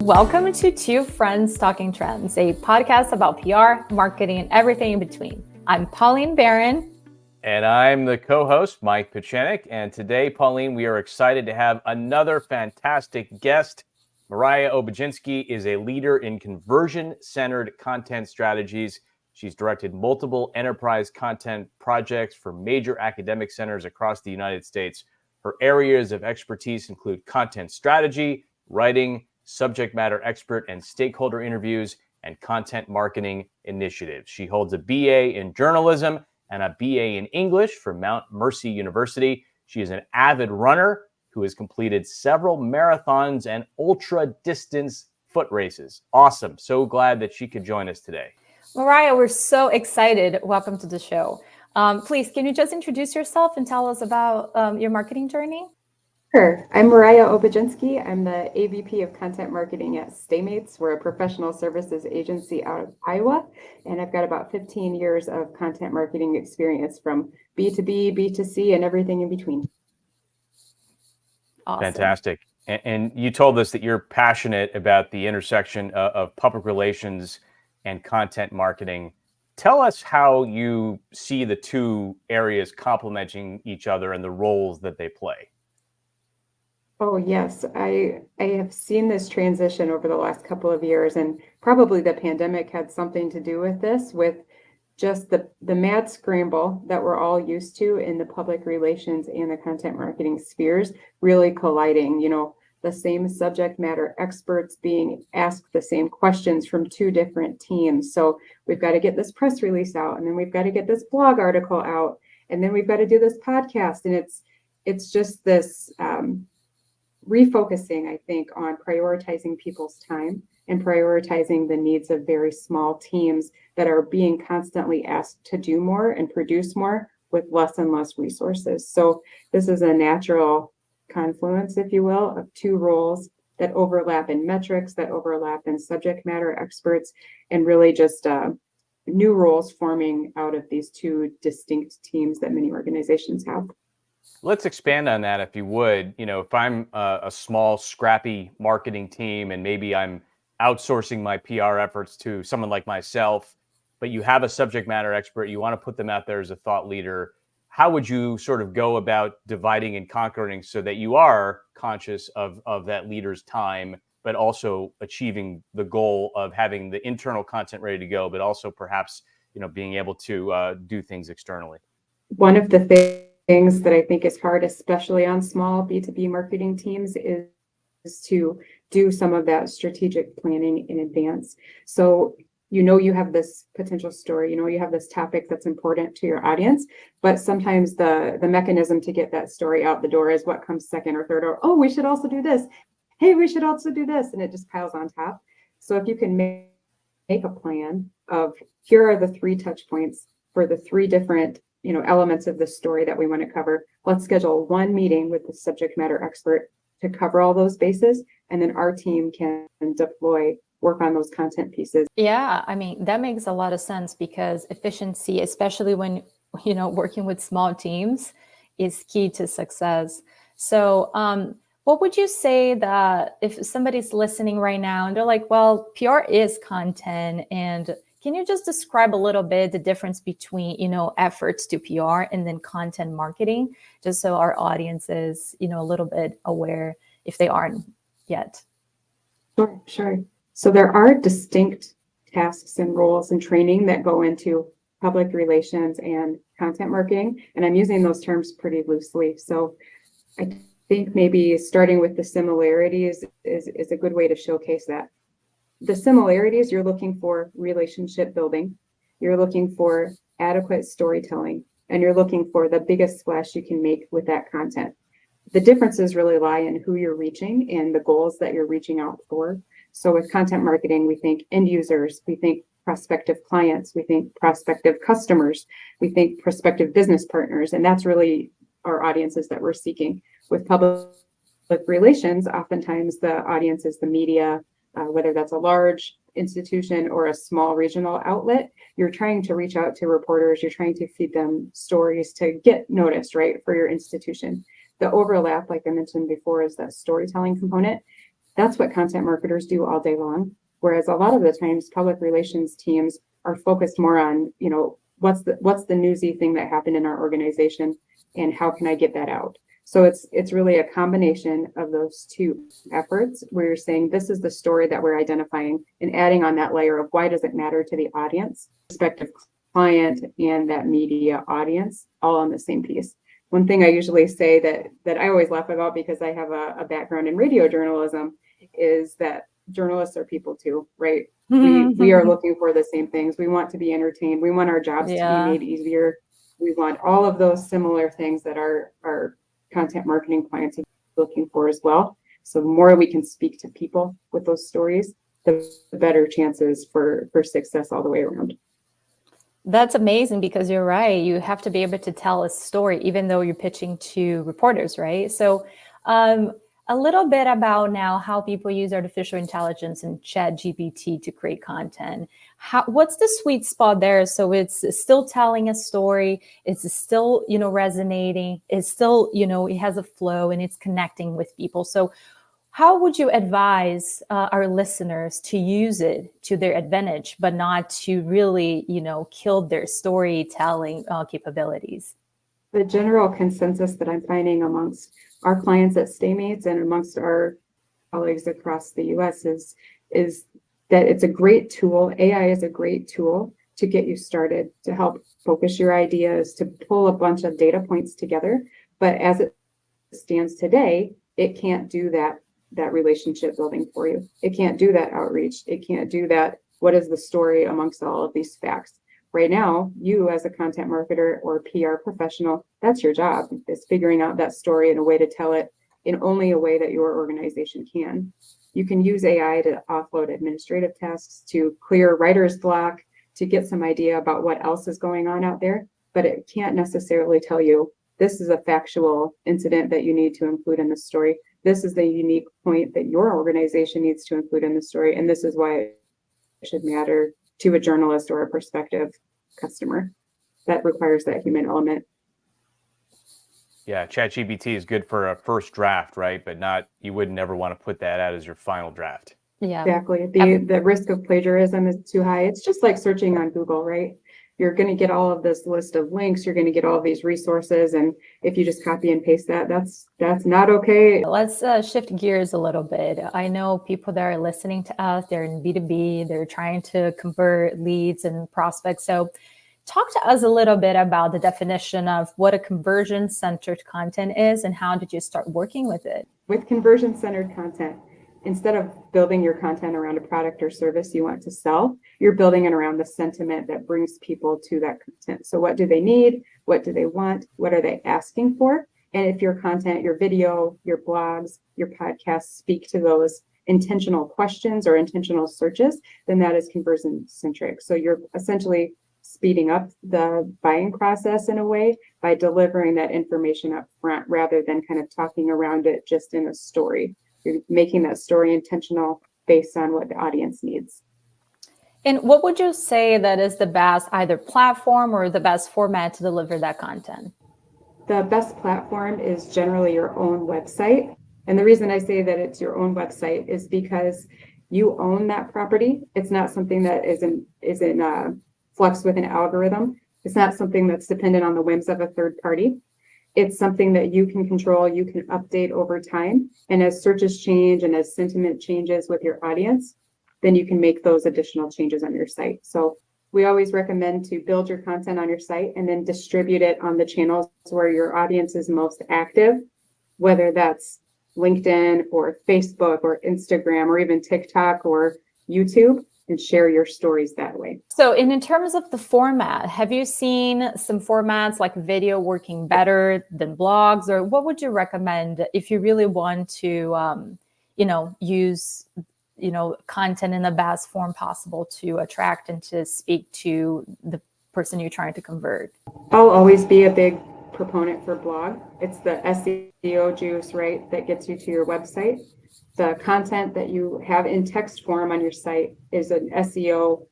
Welcome to Two Friends Talking Trends, a podcast about PR, marketing, and everything in between. I'm Pauline Barron. And I'm the co-host, Mike Pachenik. And today, Pauline, we are excited to have another fantastic guest. Mariah Obiedzinski is a leader in conversion-centered content strategies. She's directed multiple enterprise content projects for major academic centers across the United States. Her areas of expertise include content strategy, writing, subject matter expert and stakeholder interviews, and content marketing initiatives. She holds a BA in journalism and a BA in English from Mount Mercy University. She is an avid runner who has completed several marathons and ultra-distance foot races. Awesome. So glad that she could join us today. Mariah, we're so excited. Welcome to the show. Please, can you just introduce yourself and tell us about your marketing journey? Sure. I'm Mariah Obiedzinski. I'm the AVP of Content Marketing at Staymates. We're a professional services agency out of Iowa, and I've got about 15 years of content marketing experience from B2B, B2C, and everything in between. Awesome. Fantastic. And you told us that you're passionate about the intersection of public relations and content marketing. Tell us how you see the two areas complementing each other and the roles that they play. Oh, yes. I have seen this transition over the last couple of years, and probably the pandemic had something to do with this, with just the mad scramble that we're all used to in the public relations and the content marketing spheres really colliding. You know, the same subject matter experts being asked the same questions from two different teams. So we've got to get this press release out, and then we've got to get this blog article out, and then we've got to do this podcast. And it's just this refocusing, I think, on prioritizing people's time and prioritizing the needs of very small teams that are being constantly asked to do more and produce more with less and less resources. So this is a natural confluence, if you will, of two roles that overlap in metrics, that overlap in subject matter experts, and really just new roles forming out of these two distinct teams that many organizations have. Let's expand on that, if you would. You know, if I'm a small, scrappy marketing team and maybe I'm outsourcing my PR efforts to someone like myself, but you have a subject matter expert, you want to put them out there as a thought leader, how would you sort of go about dividing and conquering so that you are conscious of that leader's time, but also achieving the goal of having the internal content ready to go, but also perhaps, you know, being able to do things externally? One of the things that I think is hard, especially on small B2B marketing teams, is to do some of that strategic planning in advance. So, you know, you have this potential story, you know, you have this topic that's important to your audience, but sometimes the mechanism to get that story out the door is what comes second or third, or, oh, we should also do this. Hey, we should also do this. And it just piles on top. So if you can make a plan of, here are the 3 touch points for the 3 different elements of the story that we want to cover. Let's schedule one meeting with the subject matter expert to cover all those bases, and then our team can work on those content pieces. Yeah, I mean, that makes a lot of sense, because efficiency, especially when, working with small teams, is key to success. So what would you say that if somebody's listening right now and they're like, well, PR is content, and can you just describe a little bit the difference between, efforts to PR and then content marketing, just so our audience is, a little bit aware if they aren't yet? Sure. So there are distinct tasks and roles and training that go into public relations and content marketing, and I'm using those terms pretty loosely. So I think maybe starting with the similarities is a good way to showcase that. The similarities, you're looking for relationship building, you're looking for adequate storytelling, and you're looking for the biggest splash you can make with that content. The differences really lie in who you're reaching and the goals that you're reaching out for. So with content marketing, we think end users, we think prospective clients, we think prospective customers, we think prospective business partners, and that's really our audiences that we're seeking. With public relations, oftentimes the audience is the media, whether that's a large institution or a small regional outlet. You're trying to reach out to reporters, you're trying to feed them stories to get noticed, right, for your institution. The overlap, like I mentioned before, is that storytelling component. That's what content marketers do all day long. Whereas a lot of the times public relations teams are focused more on, what's the newsy thing that happened in our organization and how can I get that out? So it's really a combination of those two efforts where you're saying this is the story that we're identifying and adding on that layer of why does it matter to the audience, prospective client and that media audience all on the same piece. One thing I usually say that I always laugh about because I have a background in radio journalism is that journalists are people too, right? We are looking for the same things. We want to be entertained. We want our jobs to be made easier. We want all of those similar things that our content marketing clients are looking for as well. So the more we can speak to people with those stories, the better chances for success all the way around. That's amazing because you're right. You have to be able to tell a story, even though you're pitching to reporters, right? So a little bit about now how people use artificial intelligence and Chat GPT to create content. What's the sweet spot there? So it's still telling a story. It's still, resonating. It's still, it has a flow and it's connecting with people. So how would you advise our listeners to use it to their advantage, but not to really, kill their storytelling capabilities? The general consensus that I'm finding amongst our clients at Staymates and amongst our colleagues across the US is that it's a great tool. AI is a great tool to get you started, to help focus your ideas, to pull a bunch of data points together. But as it stands today, it can't do that relationship building for you. It can't do that outreach. It can't do that. What is the story amongst all of these facts? Right now, you as a content marketer or PR professional, that's your job, is figuring out that story in a way to tell it in only a way that your organization can. You can use AI to offload administrative tasks, to clear writer's block, to get some idea about what else is going on out there, but it can't necessarily tell you this is a factual incident that you need to include in the story. This is the unique point that your organization needs to include in the story, and this is why it should matter to a journalist or a prospective customer. That requires that human element. Yeah, Chat GPT is good for a first draft, right? But you would never want to put that out as your final draft. Yeah, exactly. The risk of plagiarism is too high. It's just like searching on Google, right? You're going to get all of this list of links. You're going to get all these resources. And if you just copy and paste that's not okay. Let's shift gears a little bit. I know people that are listening to us, they're in B2B, they're trying to convert leads and prospects. So talk to us a little bit about the definition of what a conversion-centered content is and how did you start working with it? With conversion-centered content, instead of building your content around a product or service you want to sell, you're building it around the sentiment that brings people to that content. So what do they need? What do they want? What are they asking for? And if your content, your video, your blogs, your podcasts speak to those intentional questions or intentional searches, then that is conversion-centric. So you're essentially speeding up the buying process in a way by delivering that information up front rather than kind of talking around it just in a story. You're making that story intentional based on what the audience needs. And what would you say that is the best either platform or the best format to deliver that content? The best platform is generally your own website. And the reason I say that it's your own website is because you own that property. It's not something that is in flux with an algorithm. It's not something that's dependent on the whims of a third party. It's something that you can control, you can update over time. And as searches change and as sentiment changes with your audience, then you can make those additional changes on your site. So we always recommend to build your content on your site and then distribute it on the channels where your audience is most active, whether that's LinkedIn or Facebook or Instagram or even TikTok or YouTube, and share your stories that way. So in terms of the format, have you seen some formats like video working better than blogs, or what would you recommend if you really want to, use, content in the best form possible to attract and to speak to the person you're trying to convert? I'll always be a big proponent for blog. It's the SEO juice, right, that gets you to your website. The content that you have in text form on your site is an SEO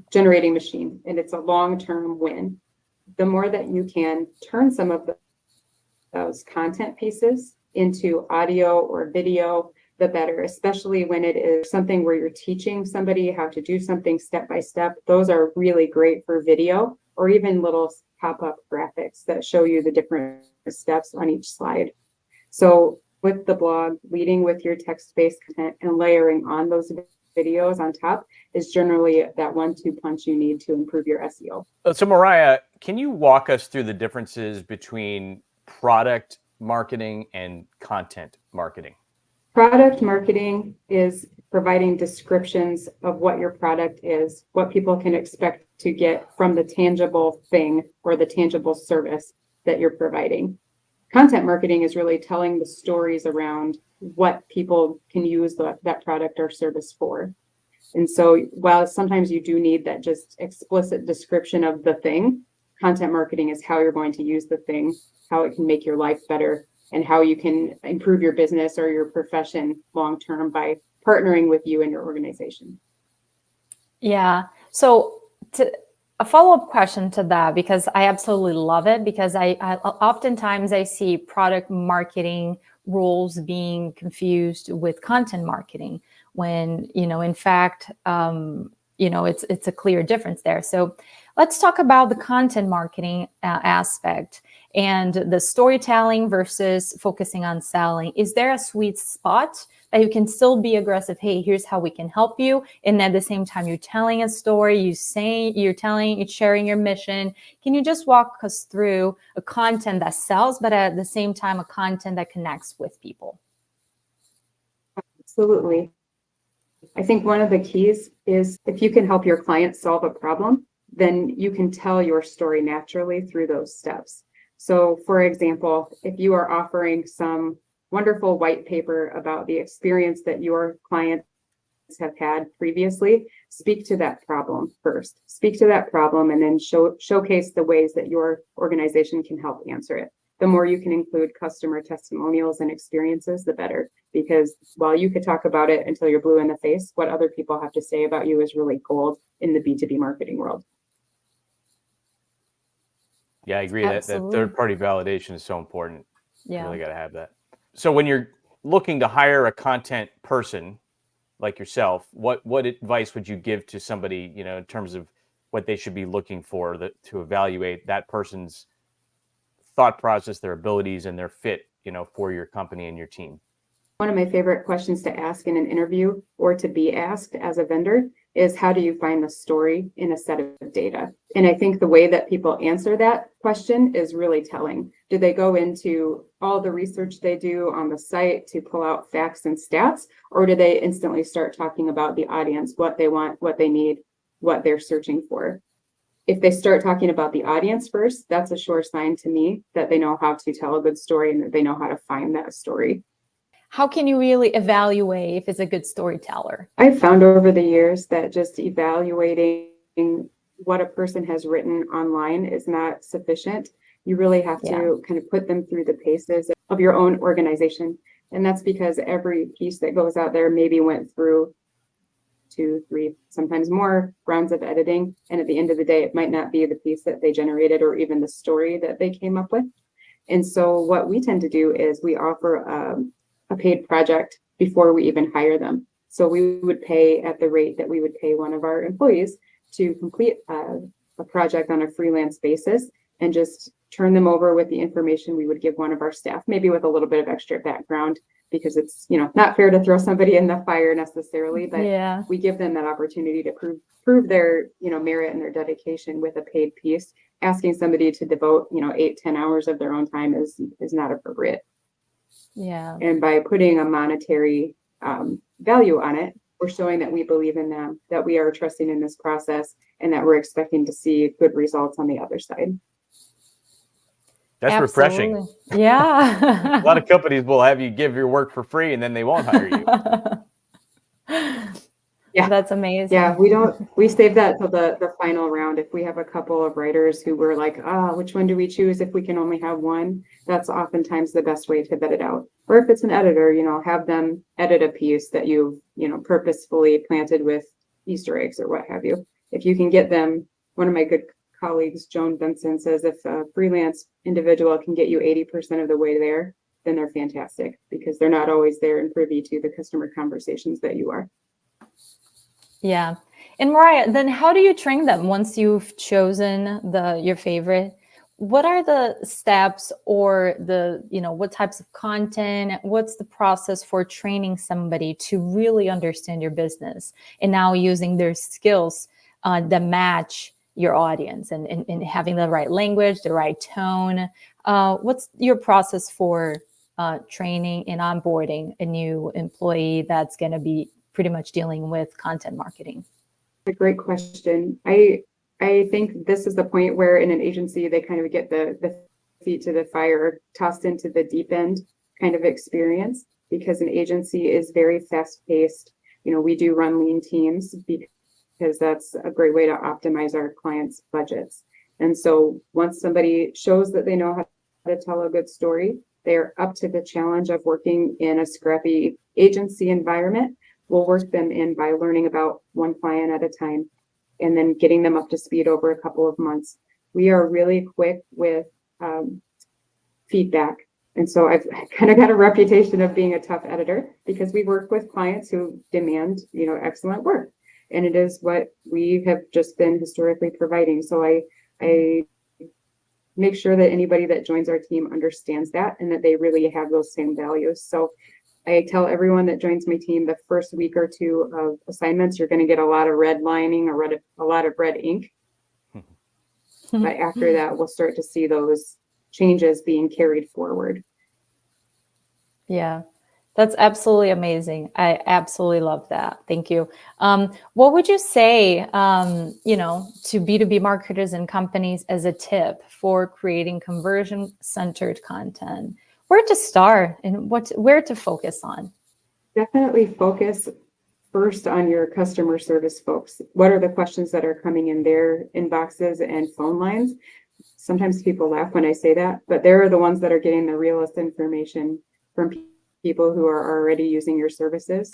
generating machine, and it's a long-term win. The more that you can turn some of those content pieces into audio or video the better, especially when it is something where you're teaching somebody how to do something step by step. Those are really great for video, or even little pop-up graphics that show you the different steps on each slide. So with the blog, leading with your text-based content and layering on those videos on top is generally that 1-2 punch you need to improve your SEO. So Mariah, can you walk us through the differences between product marketing and content marketing? Product marketing is providing descriptions of what your product is, what people can expect to get from the tangible thing or the tangible service that you're providing. Content marketing is really telling the stories around what people can use that product or service for. And so while sometimes you do need that just explicit description of the thing, content marketing is how you're going to use the thing, how it can make your life better, and how you can improve your business or your profession long-term by partnering with you and your organization. Yeah. So a follow-up question to that, because I absolutely love it, because I oftentimes I see product marketing rules being confused with content marketing when, in fact, it's a clear difference there. So let's talk about the content marketing aspect and the storytelling versus focusing on selling. Is there a sweet spot that you can still be aggressive? Hey, here's how we can help you. And at the same time, you're telling a story, you're sharing your mission. Can you just walk us through a content that sells, but at the same time, a content that connects with people? Absolutely. I think one of the keys is if you can help your client solve a problem, then you can tell your story naturally through those steps. So for example, if you are offering some wonderful white paper about the experience that your clients have had previously, speak to that problem first. Speak to that problem and then showcase the ways that your organization can help answer it. The more you can include customer testimonials and experiences, the better. Because while you could talk about it until you're blue in the face, what other people have to say about you is really gold in the B2B marketing world. Yeah, I agree that third-party validation is so important. Yeah. You really got to have that. So when you're looking to hire a content person like yourself, what advice would you give to somebody, in terms of what they should be looking for to evaluate that person's thought process, their abilities, and their fit, for your company and your team? One of my favorite questions to ask in an interview or to be asked as a vendor is, how do you find the story in a set of data? And I think the way that people answer that question is really telling. Do they go into all the research they do on the site to pull out facts and stats, or do they instantly start talking about the audience, what they want, what they need, what they're searching for? If they start talking about the audience first, that's a sure sign to me that they know how to tell a good story and that they know how to find that story. How can you really evaluate if it's a good storyteller? I've found over the years that just evaluating what a person has written online is not sufficient. You really have to kind of put them through the paces of your own organization. And that's because every piece that goes out there maybe went through 2, 3, sometimes more rounds of editing. And at the end of the day, it might not be the piece that they generated or even the story that they came up with. And so what we tend to do is we offer a paid project before we even hire them. So we would pay at the rate that we would pay one of our employees to complete a project on a freelance basis and just turn them over with the information we would give one of our staff, maybe with a little bit of extra background, because it's not fair to throw somebody in the fire necessarily, but we give them that opportunity to prove their merit and their dedication with a paid piece. Asking somebody to devote 8-10 hours of their own time is not appropriate. Yeah. And by putting a monetary value on it, we're showing that we believe in them, that we are trusting in this process, and that we're expecting to see good results on the other side. That's Absolutely. refreshing. Yeah. A lot of companies will have you give your work for free and then they won't hire you. Yeah, that's amazing. Yeah, we save that till the final round. If we have a couple of writers who were like, which one do we choose if we can only have one? That's oftentimes the best way to vet it out. Or if it's an editor, have them edit a piece that you've, purposefully planted with Easter eggs or what have you. If you can get them, one of my good colleagues, Joan Benson, says if a freelance individual can get you 80% of the way there, then they're fantastic because they're not always there and privy to the customer conversations that you are. Yeah. And Mariah, then how do you train them once you've chosen your favorite? What are the steps or what types of content? What's the process for training somebody to really understand your business and now using their skills that match your audience and having the right language, the right tone? What's your process for training and onboarding a new employee that's going to be pretty much dealing with content marketing? A great question. I think this is the point where in an agency, they kind of get the feet to the fire, tossed into the deep end kind of experience, because an agency is very fast paced. We do run lean teams because that's a great way to optimize our clients' budgets. And so once somebody shows that they know how to tell a good story, they're up to the challenge of working in a scrappy agency environment. We'll work them in by learning about one client at a time and then getting them up to speed over a couple of months. We are really quick with feedback. And so I've kind of got a reputation of being a tough editor because we work with clients who demand, excellent work. And it is what we have just been historically providing. So I make sure that anybody that joins our team understands that and that they really have those same values. So I tell everyone that joins my team the first week or two of assignments, you're going to get a lot of redlining or a lot of red ink. But after that, we'll start to see those changes being carried forward. Yeah, that's absolutely amazing. I absolutely love that. Thank you. What would you say, to B2B marketers and companies as a tip for creating conversion-centered content? Where to start and where to focus on? Definitely focus first on your customer service folks. What are the questions that are coming in their inboxes and phone lines? Sometimes people laugh when I say that, but they're the ones that are getting the realest information from people who are already using your services.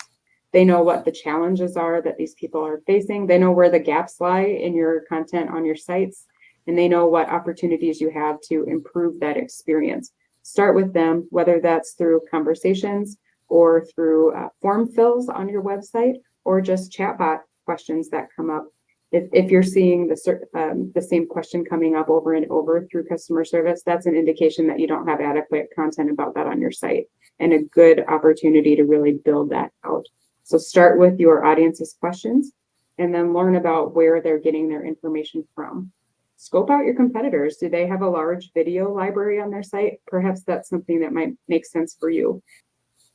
They know what the challenges are that these people are facing. They know where the gaps lie in your content on your sites, and they know what opportunities you have to improve that experience. Start with them, whether that's through conversations or through form fills on your website or just chatbot questions that come up. If you're seeing the same question coming up over and over through customer service, that's an indication that you don't have adequate content about that on your site and a good opportunity to really build that out. So start with your audience's questions and then learn about where they're getting their information from. Scope out your competitors. Do they have a large video library on their site? Perhaps that's something that might make sense for you.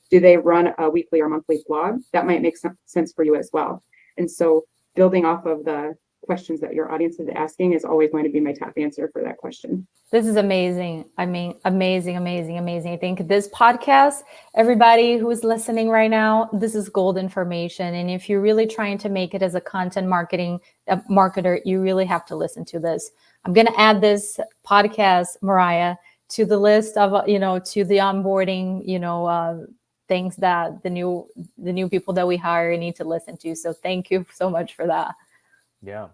Do they run a weekly or monthly blog? That might make some sense for you as well. And so building off of the questions that your audience is asking is always going to be my top answer for that question. This is amazing. I mean, amazing. I think this podcast, everybody who is listening right now, this is gold information. And if you're really trying to make it as a content marketer, you really have to listen to this. I'm going to add this podcast, Mariah, to the list of, to the onboarding, things that the new people that we hire need to listen to. So thank you so much for that. Yeah.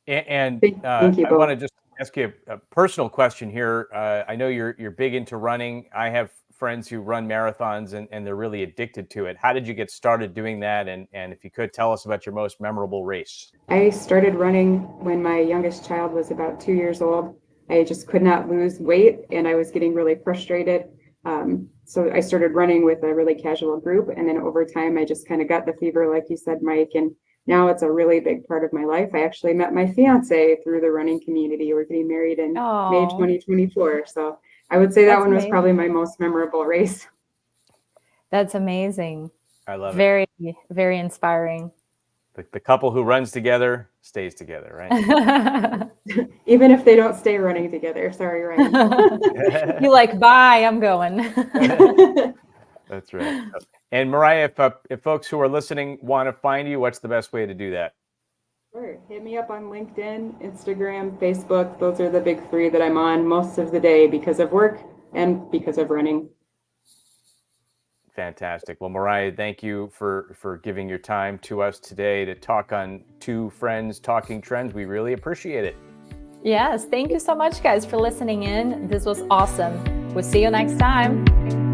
And Thank you I want to just ask you a personal question here. I know you're big into running. I have friends who run marathons and they're really addicted to it. How did you get started doing that? And if you could tell us about your most memorable race. I started running when my youngest child was about 2 years old. I just could not lose weight and I was getting really frustrated. So I started running with a really casual group. And then over time, I just kind of got the fever, like you said, Mike. And now it's a really big part of my life. I actually met my fiance through the running community. We're getting married in May 2024. So I would say that one was probably my most memorable race. That's amazing. I love it. Very, very inspiring. The couple who runs together stays together, right? Even if they don't stay running together. Sorry, Ryan. You like, bye, I'm going. That's right. And Mariah, if folks who are listening want to find you, what's the best way to do that? Sure. Hit me up on LinkedIn, Instagram, Facebook. Those are the big three that I'm on most of the day because of work and because of running. Fantastic. Well, Mariah, thank you for giving your time to us today to talk on Two Friends Talking Trends. We really appreciate it. Yes. Thank you so much, guys, for listening in. This was awesome. We'll see you next time.